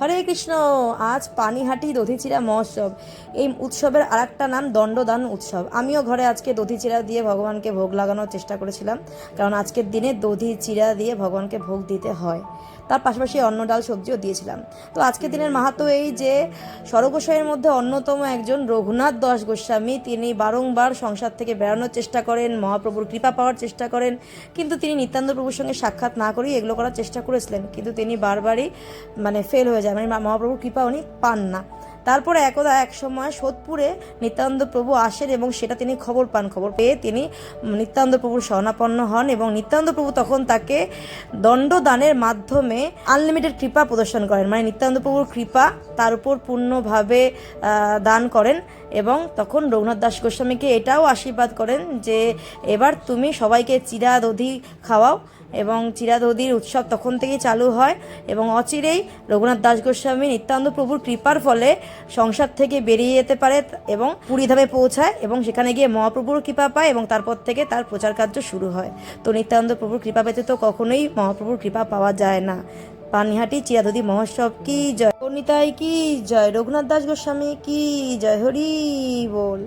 হরে কৃষ্ণ। আজ পানিহাটি দধিচিড়া মহোৎসব। এই উৎসবের আরেকটা নাম দণ্ডদান উৎসব। আমিও ঘরে আজকে দধি চিড়া দিয়ে ভগবানকে ভোগ লাগানোর চেষ্টা করেছিলাম, কারণ আজকের দিনে দধি চিড়া দিয়ে ভগবানকে ভোগ দিতে হয়। তার পাশাপাশি অন্ন ডাল সবজিও দিয়েছিলাম। তো আজকের দিনের মাহাত্ম্য এই যে স্বরগোসাইয়ের মধ্যে অন্যতম একজন রঘুনাথ দাস গোস্বামী, তিনি বারংবার সংসার থেকে বেড়ানোর চেষ্টা করেন, মহাপ্রভুর কৃপা পাওয়ার চেষ্টা করেন, কিন্তু তিনি নিত্যানন্দ প্রভুর সঙ্গে সাক্ষাৎ না করেই এগুলো করার চেষ্টা করেছিলেন, কিন্তু তিনি বারবারই ফেল হয়ে যায়, মহাপ্রভুর কৃপা উনি পান না। তারপরে একদা এক সময় সোদপুরে নিত্যানন্দ প্রভু আসেন এবং সেটা তিনি খবর পান। খবর পেয়ে তিনি নিত্যানন্দ প্রভুর শরণাপন্ন হন এবং নিত্যানন্দ প্রভু তখন তাকে দণ্ডদানের মাধ্যমে আনলিমিটেড কৃপা প্রদর্শন করেন, নিত্যানন্দ প্রভুর কৃপা তার উপর পূর্ণভাবে দান করেন। এবং তখন রঘুনাথ দাস গোস্বামীকে এটাও আশীর্বাদ করেন যে এবার তুমি সবাইকে চিড়া দধি খাওয়াও, এবং চিড়া দধির উৎসব তখন থেকেই চালু হয়। এবং অচিরেই রঘুনাথ দাস গোস্বামী নিত্যানন্দ প্রভুর কৃপার ফলে সংসার থেকে বেরিয়ে যেতে পারে এবং পুরীধামে পৌঁছায় এবং সেখানে গিয়ে মহাপ্রভুর কৃপা পায় এবং তারপর থেকে তার প্রচার কার্য শুরু হয়। তো নিত্যানন্দ প্রভুর কৃপা পেতে তো কখনোই মহাপ্রভুর কৃপা পাওয়া যায় না। পানিহাটি চিড়া দধি মহোৎসব কি জয়, নিতাই কি জয়, রঘুনাথ দাস গোস্বামী কি জয়, হরি বল।